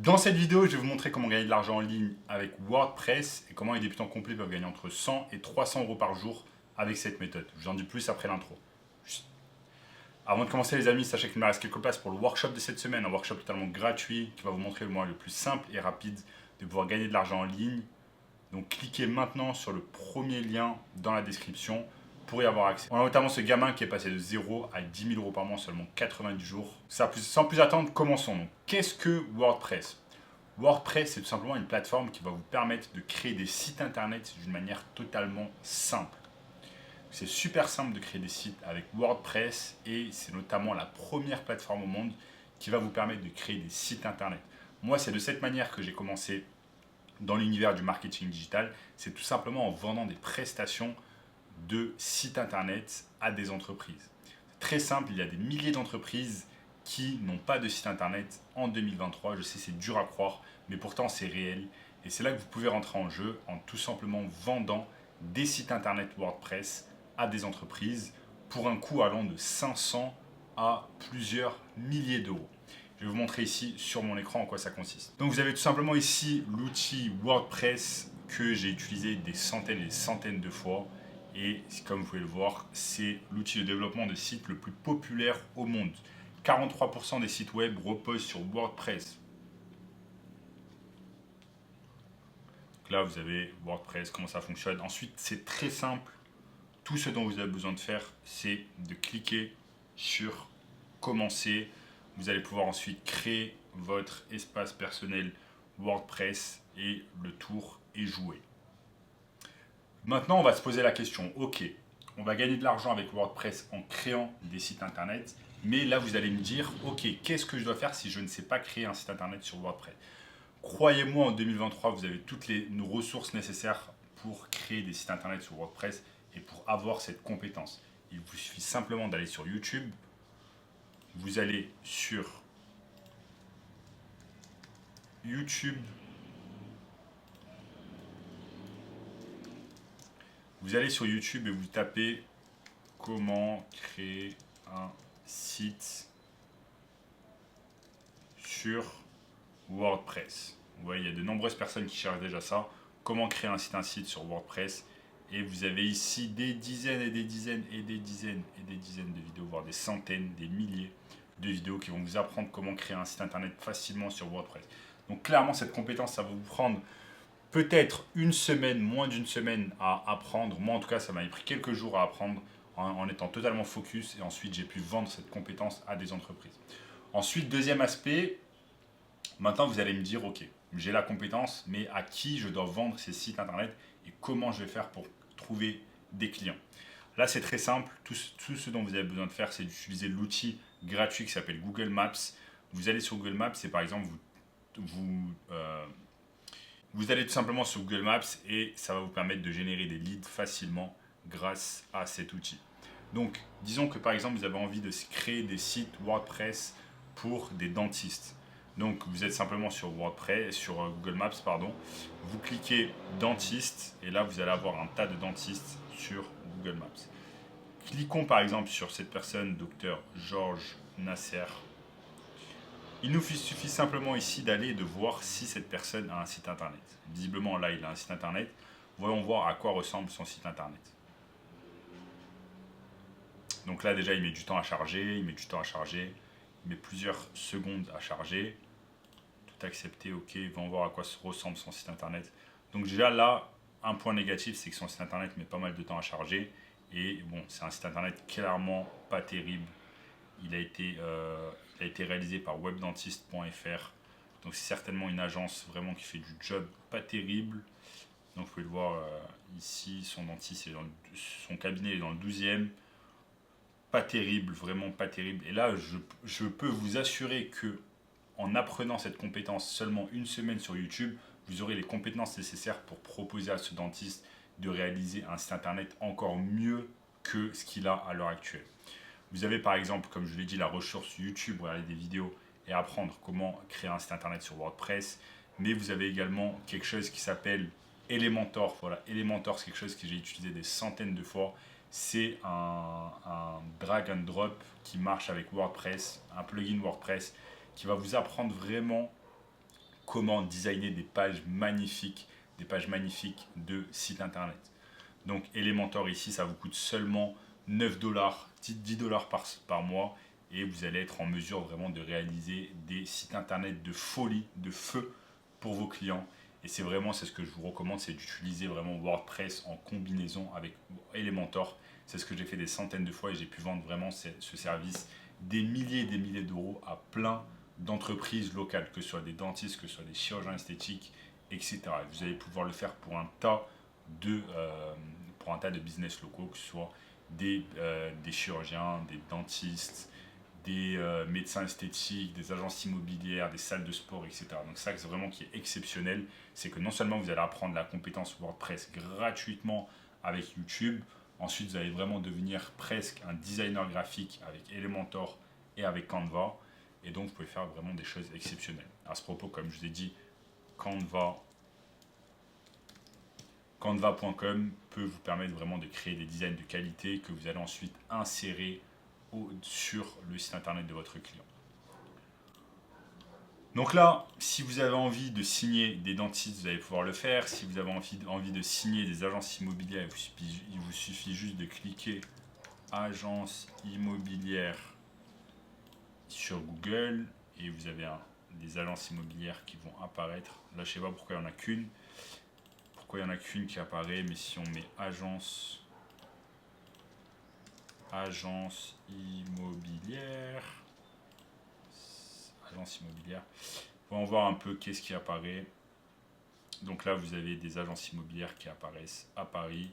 Dans cette vidéo, je vais vous montrer comment gagner de l'argent en ligne avec WordPress et comment les débutants complets peuvent gagner entre 100 et 300 euros par jour avec cette méthode. Je vous en dis plus après l'intro. Avant de commencer les amis, sachez qu'il me reste quelques places pour le workshop de cette semaine, un workshop totalement gratuit qui va vous montrer le moyen le plus simple et rapide de pouvoir gagner de l'argent en ligne. Donc cliquez maintenant sur le premier lien dans la description pour y avoir accès. On a notamment ce gamin qui est passé de 0 à 10 000 euros par mois en seulement 90 jours. Sans plus attendre, commençons donc. Qu'est-ce que WordPress ? WordPress, c'est tout simplement une plateforme qui va vous permettre de créer des sites internet d'une manière totalement simple. C'est super simple de créer des sites avec WordPress et c'est notamment la première plateforme au monde qui va vous permettre de créer des sites internet. Moi, c'est de cette manière que j'ai commencé dans l'univers du marketing digital. C'est tout simplement en vendant des prestations de sites internet à des entreprises. C'est très simple, il y a des milliers d'entreprises qui n'ont pas de site internet en 2023. Je sais, c'est dur à croire, mais pourtant c'est réel. Et c'est là que vous pouvez rentrer en jeu en tout simplement vendant des sites internet WordPress à des entreprises pour un coût allant de 500 à plusieurs milliers d'euros. Je vais vous montrer ici sur mon écran en quoi ça consiste. Donc vous avez tout simplement ici l'outil WordPress que j'ai utilisé des centaines et des centaines de fois. Et comme vous pouvez le voir, c'est l'outil de développement de sites le plus populaire au monde. 43% des sites web reposent sur WordPress. Donc là, vous avez WordPress, comment ça fonctionne. Ensuite, c'est très simple. Tout ce dont vous avez besoin de faire, c'est de cliquer sur commencer. Vous allez pouvoir ensuite créer votre espace personnel WordPress et le tour est joué. Maintenant, on va se poser la question, ok, on va gagner de l'argent avec WordPress en créant des sites internet, mais là vous allez me dire, ok, qu'est-ce que je dois faire si je ne sais pas créer un site internet sur WordPress? Croyez-moi, en 2023, vous avez toutes les ressources nécessaires pour créer des sites internet sur WordPress et pour avoir cette compétence. Il vous suffit simplement d'aller sur YouTube, vous allez sur YouTube, vous allez sur YouTube et vous tapez comment créer un site sur WordPress. Vous voyez, il y a de nombreuses personnes qui cherchent déjà ça. Comment créer un site sur WordPress. Et vous avez ici des dizaines et des dizaines et des dizaines et des dizaines de vidéos, voire des centaines, des milliers de vidéos qui vont vous apprendre comment créer un site internet facilement sur WordPress. Donc clairement, cette compétence, ça va vous prendre peut-être une semaine, moins d'une semaine à apprendre. Moi, en tout cas, ça m'a pris quelques jours à apprendre en étant totalement focus. Et ensuite, j'ai pu vendre cette compétence à des entreprises. Ensuite, deuxième aspect, maintenant vous allez me dire, ok, j'ai la compétence, mais à qui je dois vendre ces sites internet et comment je vais faire pour trouver des clients. Là, c'est très simple. Tout ce dont vous avez besoin de faire, c'est d'utiliser l'outil gratuit qui s'appelle Google Maps. Vous allez sur Google Maps et par exemple, vous allez tout simplement sur Google Maps et ça va vous permettre de générer des leads facilement grâce à cet outil. Donc, disons que par exemple, vous avez envie de créer des sites WordPress pour des dentistes. Donc, vous êtes simplement sur WordPress, sur Google Maps, pardon. Vous cliquez dentiste et là, vous allez avoir un tas de dentistes sur Google Maps. Cliquons par exemple sur cette personne, docteur Georges Nasser. Il nous suffit simplement ici d'aller et de voir si cette personne a un site internet. Visiblement, là, il a un site internet. Voyons voir à quoi ressemble son site internet. Donc là, déjà, il met du temps à charger, il met plusieurs secondes à charger. Tout accepter, ok, voyons voir à quoi ressemble son site internet. Donc déjà là, un point négatif, c'est que son site internet met pas mal de temps à charger. Et bon, c'est un site internet clairement pas terrible. Il a été réalisé par webdentist.fr. Donc c'est certainement une agence vraiment qui fait du job pas terrible. Donc vous pouvez le voir ici, son dentiste, son cabinet est dans le 12e. Pas terrible, vraiment pas terrible. Et là, je peux vous assurer que en apprenant cette compétence seulement une semaine sur YouTube, vous aurez les compétences nécessaires pour proposer à ce dentiste de réaliser un site internet encore mieux que ce qu'il a à l'heure actuelle. Vous avez par exemple, comme je l'ai dit, la ressource YouTube, regarder des vidéos et apprendre comment créer un site internet sur WordPress. Mais vous avez également quelque chose qui s'appelle Elementor. Voilà, Elementor, c'est quelque chose que j'ai utilisé des centaines de fois. C'est un drag and drop qui marche avec WordPress, un plugin WordPress qui va vous apprendre vraiment comment designer des pages magnifiques de sites internet. Donc Elementor ici, ça vous coûte seulement 9 dollars, 10 dollars par mois, et vous allez être en mesure vraiment de réaliser des sites internet de folie, de feu pour vos clients. Et c'est ce que je vous recommande, c'est d'utiliser vraiment WordPress en combinaison avec Elementor. C'est ce que j'ai fait des centaines de fois et j'ai pu vendre vraiment ce service des milliers et des milliers d'euros à plein d'entreprises locales, que ce soit des dentistes, que ce soit des chirurgiens esthétiques, etc. Vous allez pouvoir le faire pour un tas de business locaux, que ce soit des chirurgiens, des dentistes, des médecins esthétiques, des agences immobilières, des salles de sport, etc. Donc ça, c'est vraiment qui est exceptionnel, c'est que non seulement vous allez apprendre la compétence WordPress gratuitement avec YouTube, ensuite vous allez vraiment devenir presque un designer graphique avec Elementor et avec Canva, et donc vous pouvez faire vraiment des choses exceptionnelles. À ce propos, comme je vous ai dit, Canva.com peut vous permettre vraiment de créer des designs de qualité que vous allez ensuite insérer sur le site internet de votre client. Donc là, si vous avez envie de signer des dentistes, vous allez pouvoir le faire. Si vous avez envie de signer des agences immobilières, il vous suffit juste de cliquer agence immobilière sur Google et vous avez des agences immobilières qui vont apparaître. Là, je ne sais pas pourquoi il n'y en a qu'une. Pourquoi il n'y en a qu'une qui apparaît, mais si on met agence immobilière, on va voir un peu qu'est-ce qui apparaît. Donc là, vous avez des agences immobilières qui apparaissent à Paris.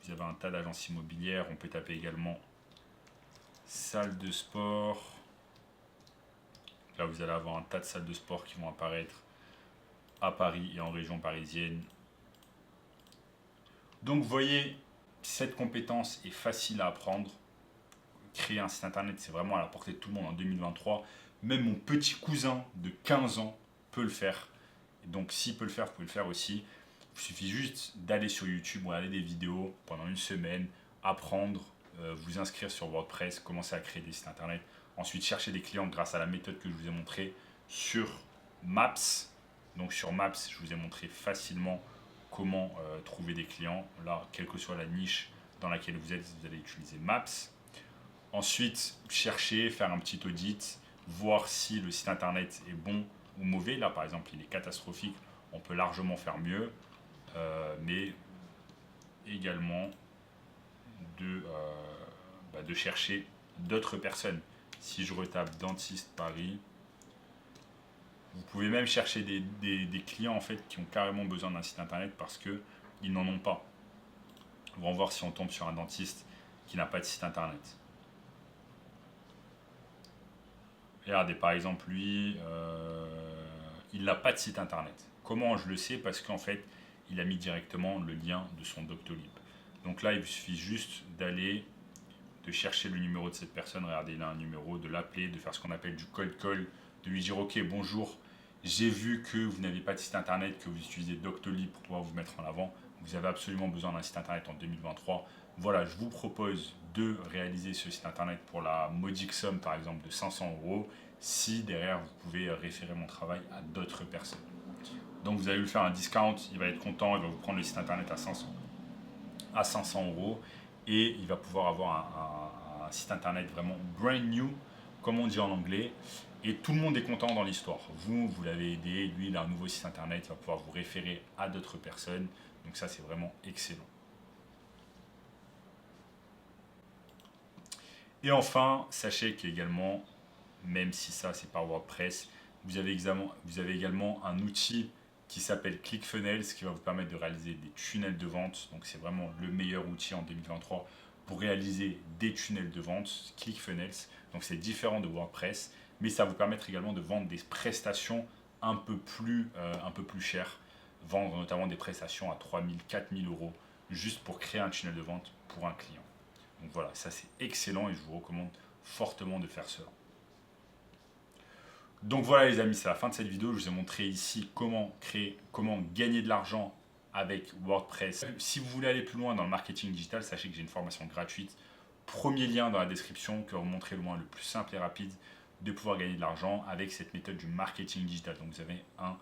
Vous avez un tas d'agences immobilières. On peut taper également salle de sport. Là, vous allez avoir un tas de salles de sport qui vont apparaître à Paris et en région parisienne. Donc, vous voyez, cette compétence est facile à apprendre. Créer un site internet, c'est vraiment à la portée de tout le monde en 2023. Même mon petit cousin de 15 ans peut le faire. Donc, s'il peut le faire, vous pouvez le faire aussi. Il suffit juste d'aller sur YouTube, regarder des vidéos pendant une semaine, apprendre, vous inscrire sur WordPress, commencer à créer des sites internet. Ensuite, chercher des clients grâce à la méthode que je vous ai montrée sur Maps. Donc, sur Maps, je vous ai montré facilement comment trouver des clients. Là, quelle que soit la niche dans laquelle vous êtes, vous allez utiliser Maps. Ensuite, chercher, faire un petit audit, voir si le site internet est bon ou mauvais. Là, par exemple, il est catastrophique. On peut largement faire mieux, mais également de chercher d'autres personnes. Si je retape dentiste Paris, vous pouvez même chercher des clients en fait qui ont carrément besoin d'un site internet parce qu'ils n'en ont pas. On va voir si on tombe sur un dentiste qui n'a pas de site internet. Regardez, par exemple, lui, il n'a pas de site internet. Comment je le sais? Parce qu'en fait, il a mis directement le lien de son Doctolib. Donc là, il vous suffit juste de chercher le numéro de cette personne. Regardez, il a un numéro, de l'appeler, de faire ce qu'on appelle du cold call, de lui dire ok, bonjour, j'ai vu que vous n'avez pas de site internet, que vous utilisez Doctolib pour pouvoir vous mettre en avant. Vous avez absolument besoin d'un site internet en 2023. Voilà, je vous propose de réaliser ce site internet pour la modique somme, par exemple, de 500 €, si derrière vous pouvez référer mon travail à d'autres personnes. Donc vous allez lui faire un discount, il va être content, il va vous prendre le site internet à 500 € et il va pouvoir avoir un site internet vraiment brand new, comme on dit en anglais, et tout le monde est content dans l'histoire. Vous l'avez aidé, lui il a un nouveau site internet, il va pouvoir vous référer à d'autres personnes, donc ça c'est vraiment excellent. Et enfin, sachez qu'également, même si ça c'est par WordPress, vous avez également un outil qui s'appelle ClickFunnels, qui va vous permettre de réaliser des tunnels de vente. Donc c'est vraiment le meilleur outil en 2023 pour réaliser des tunnels de vente, ClickFunnels. Donc c'est différent de WordPress, mais ça va vous permettre également de vendre des prestations un peu plus chères, vendre notamment des prestations à 3 000, 4 000 € juste pour créer un tunnel de vente pour un client. Donc voilà, ça c'est excellent et je vous recommande fortement de faire cela. Donc voilà les amis, c'est la fin de cette vidéo. Je vous ai montré ici comment gagner de l'argent avec WordPress. Si vous voulez aller plus loin dans le marketing digital, sachez que j'ai une formation gratuite. Premier lien dans la description qui va vous montrer le moyen le plus simple et rapide de pouvoir gagner de l'argent avec cette méthode du marketing digital. Donc vous avez un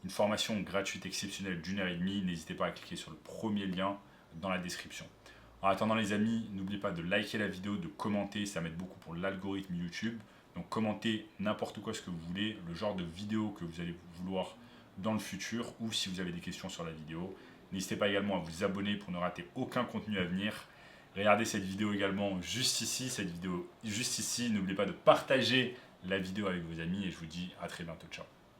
une formation gratuite exceptionnelle d'1 heure et demie. N'hésitez pas à cliquer sur le premier lien dans la description. En attendant les amis, n'oubliez pas de liker la vidéo, de commenter, ça m'aide beaucoup pour l'algorithme YouTube. Donc commentez n'importe quoi ce que vous voulez, le genre de vidéo que vous allez vouloir dans le futur ou si vous avez des questions sur la vidéo. N'hésitez pas également à vous abonner pour ne rater aucun contenu à venir. Regardez cette vidéo également juste ici, N'oubliez pas de partager la vidéo avec vos amis et je vous dis à très bientôt. Ciao.